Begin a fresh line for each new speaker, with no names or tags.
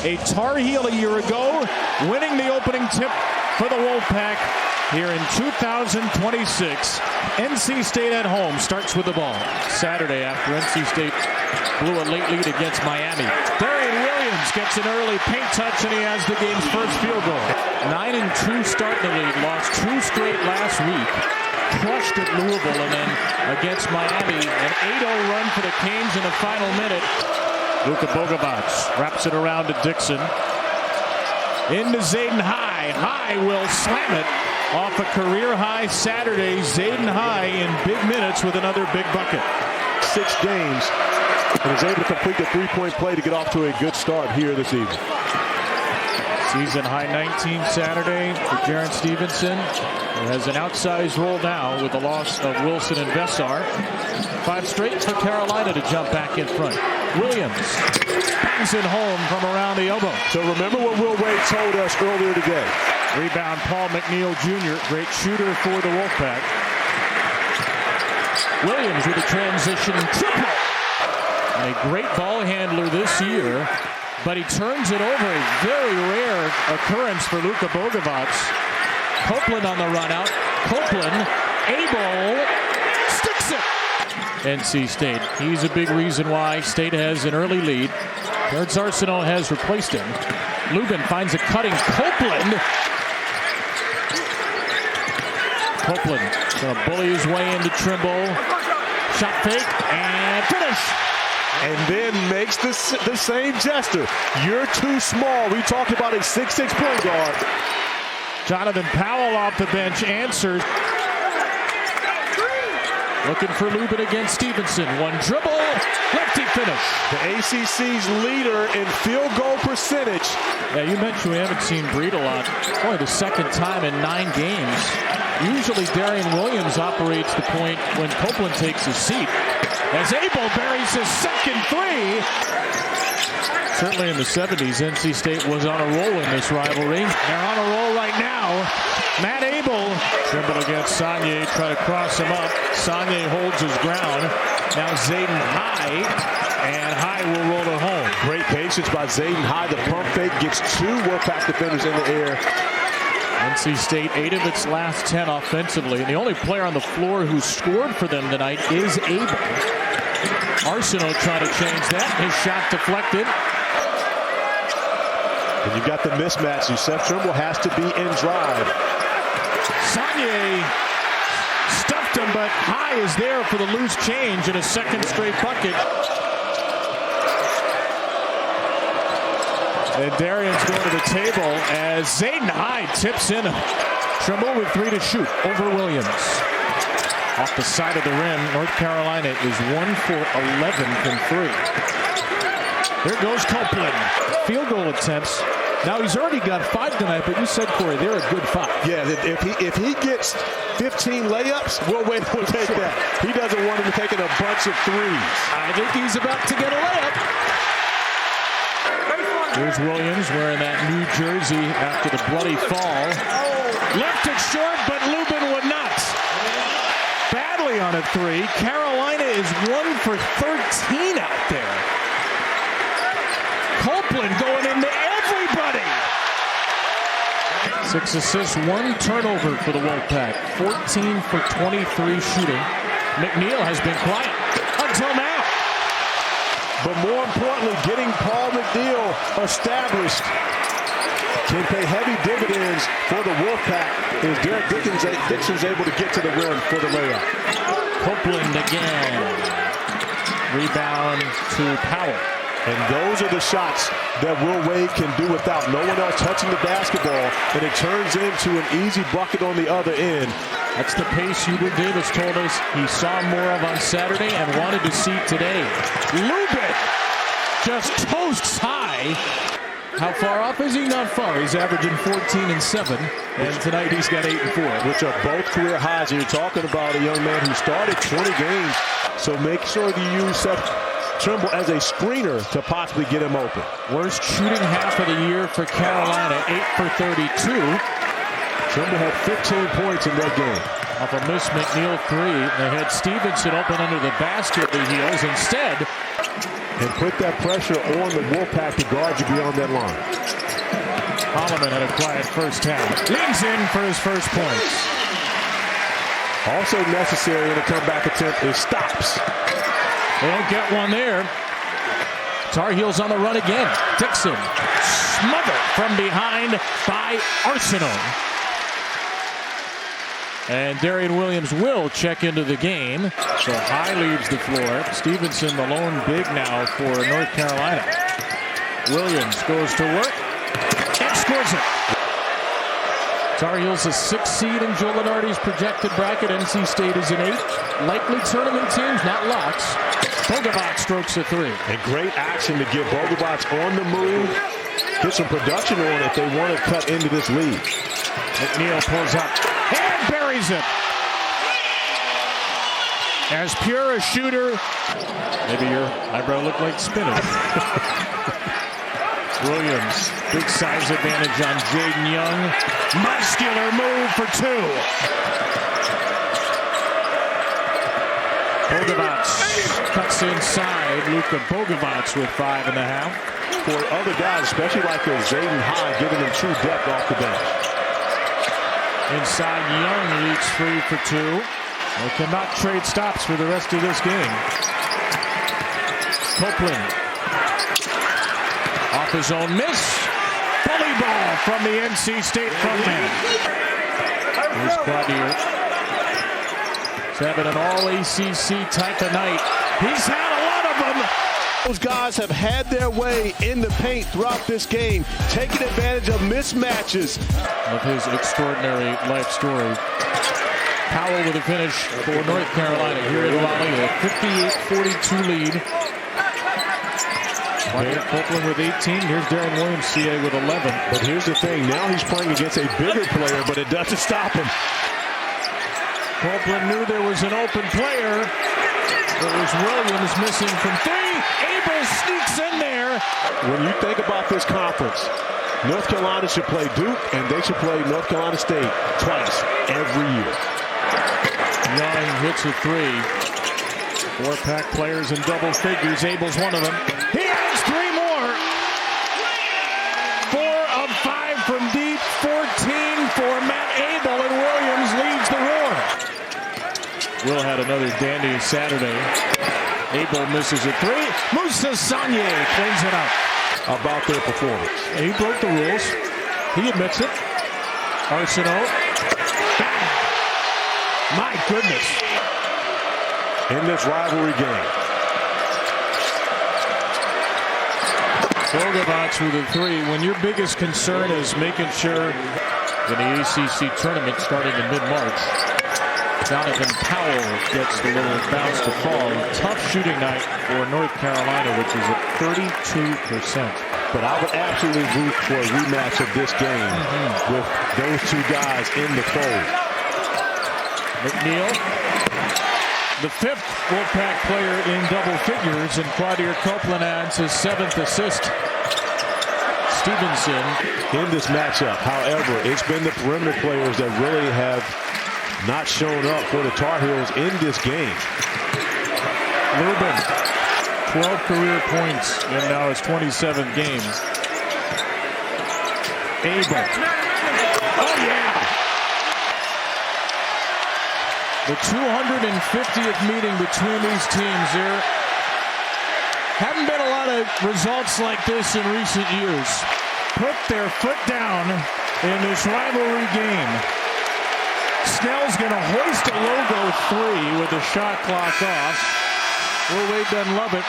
a Tar Heel a year ago, winning the opening tip for the Wolfpack here in 2026. NC State at home starts with the ball. Saturday after NC State blew a late lead against Miami. Jarin gets an early paint touch, and he has the game's first field goal. 9-2 start in the league, lost 2 straight last week. Crushed at Louisville, and then against Miami, an 8-0 run for the Canes in the final minute. Luka Bogovac wraps it around to Dixon. Into Zayden High. High will slam it off a career-high Saturday. Zayden High in big minutes with another big bucket.
6 games. And is able to complete the 3-point play to get off to a good start here this evening.
Season high 19 Saturday for Jarin Stevenson, who has an outsized role now with the loss of Wilson and Vessar. 5 straight for Carolina to jump back in front. Williams bangs it home from around the elbow.
So remember what Will Wade told us earlier today.
Rebound Paul McNeil Jr., great shooter for the Wolfpack. Williams with a transition triple. And a great ball handler this year, but he turns it over. A very rare occurrence for Luka Bogovac. Copeland on the run out. Copeland able, sticks it. NC State. He's a big reason why State has an early lead. Terrence Arsenault has replaced him. Lubin finds a cutting Copeland. Copeland going to bully his way into Trimble. Shot fake and finish.
And then makes the same gesture. You're too small. We talked about a 6'6" point guard.
Jonathan Powell off the bench answers. Looking for Lubin against Stevenson. One dribble, lefty finish.
The ACC's leader in field goal percentage.
Yeah, you mentioned we haven't seen Breed a lot. Only the second time in 9 games. Usually Darian Williams operates the point when Copeland takes his seat. As Abel buries his second 3. Certainly in the 70s, NC State was on a roll in this rivalry. They're on a roll right now. Matt Abel, dribble against Sagne, try to cross him up. Sagne holds his ground. Now Zayden High, and High will roll it home.
Great patience by Zayden High. The pump fake gets 2 Wolfpack defenders in the air.
NC State 8 of its last 10 offensively, and the only player on the floor who scored for them tonight is Abel. Arsenault trying to change that. His shot deflected.
And you've got the mismatch. Yusef Trimble has to be in drive.
Sagne stuffed him, but High is there for the loose change and a second straight bucket. And Darian's going to the table as Zayden High tips in. Trimble with 3 to shoot over Williams. Off the side of the rim, North Carolina is 1 for 11 from 3. There goes Copeland. Field goal attempts. Now he's already got 5 tonight, but you said, Corey, they're a good 5.
Yeah, if he gets 15 layups, Will Wade will take that. He doesn't want him taking a bunch of 3s.
I think he's about to get a layup. Here's Williams wearing that New Jersey after the bloody fall. Left it short, but Lubin would not. Badly on a 3. Carolina is 1 for 13 out there. Copeland going into everybody. 6 assists, 1 turnover for the Wolfpack. 14 for 23 shooting. McNeil has been quiet until now.
But more importantly, getting Paul McNeil established can pay heavy dividends for the Wolfpack as Derek Dixon's able to get to the rim for the layup.
Copeland again. Rebound to Powell.
And those are the shots that Will Wade can do without no one else touching the basketball, and it turns into an easy bucket on the other end.
That's the pace Hubert Davis told us he saw more of on Saturday and wanted to see today. Lubin just toasts High. How far off is he? Not far. He's averaging 14 and 7, and tonight he's got 8 and 4.
Which are both career highs. You're talking about a young man who started 20 games, so make sure you use Trimble as a screener to possibly get him open.
Worst shooting half of the year for Carolina, 8 for 32.
Trimble had 15 points in that game.
Off a miss McNeil 3. They had Stevenson open under the basket, the heels. Instead,
and put that pressure on the Wolfpack to guard you beyond that line.
Holloman had a quiet first half. Leans in for his first points.
Also necessary in a comeback attempt is stops.
They don't get one there. Tar Heels on the run again. Dixon smothered from behind by Arsenault. And Darian Williams will check into the game. So High leaves the floor. Stevenson, the lone big now for North Carolina. Williams goes to work and scores it. Tar Heels a 6th seed in Joe Lunardi's projected bracket. NC State is an 8th. Likely tournament teams, not locks. Bogovac strokes a 3.
And great action to get Bogovac on the move. Get some production on if they want to cut into this lead.
McNeil pulls up and buries it. As pure a shooter, maybe your eyebrow looked like spinach. Williams, big size advantage on Jayden Young. Muscular move for 2. Bogovac cuts inside. Luka Bogovac with 5.5.
For other guys, especially like Zayden High, giving them true depth off the bench.
Inside, Young leaks free for 2. They cannot trade stops for the rest of this game. Copeland off his own miss. Bully ball from the NC State frontman. Here's Quadir. He's having an all ACC type of night. He's had a lot of them.
Those guys have had their way in the paint throughout this game, taking advantage of mismatches.
Of his extraordinary life story. Powell with a finish for North Carolina here in Raleigh, a 58-42 lead. Quadir Copeland with 18. Here's Darren Williams, CA with 11.
But here's the thing, now he's playing against a bigger player, but it doesn't stop him.
Copeland knew there was an open player. It was Williams missing from 3. Abel sneaks in there.
When you think about this conference, North Carolina should play Duke, and they should play North Carolina State twice every year.
Young hits a 3. 4-pack players in double figures. Abel's one of them. He has 3 more. 4 of 5 from deep. 14 for Matt Abel, and Williams leads the roar. Will had another dandy Saturday. Abel misses a 3. Moussa Sanye cleans it up.
About their performance.
He broke the rules. He admits it. Arsenault. Bang! My goodness.
In this rivalry game.
Bogovac with a 3. When your biggest concern is making sure in the ACC tournament starting in mid-March, Jonathan Powell gets the little bounce to fall. Tough shooting night for North Carolina, which is at 32%.
But I would absolutely root for a rematch of this game with those 2 guys in the fold.
McNeil, the 5th Wolfpack player in double figures, and Quadir Copeland adds his 7th assist. Stevenson
in this matchup. However, it's been the perimeter players that really have not shown up for the Tar Heels in this game.
Lubin, 12 career points in now his 27th game. Abel. Oh, yeah. The 250th meeting between these teams. There haven't been a lot of results like this in recent years. Put their foot down in this rivalry game. Snell's going to hoist a logo 3 with the shot clock off. Will Wade doesn't love it.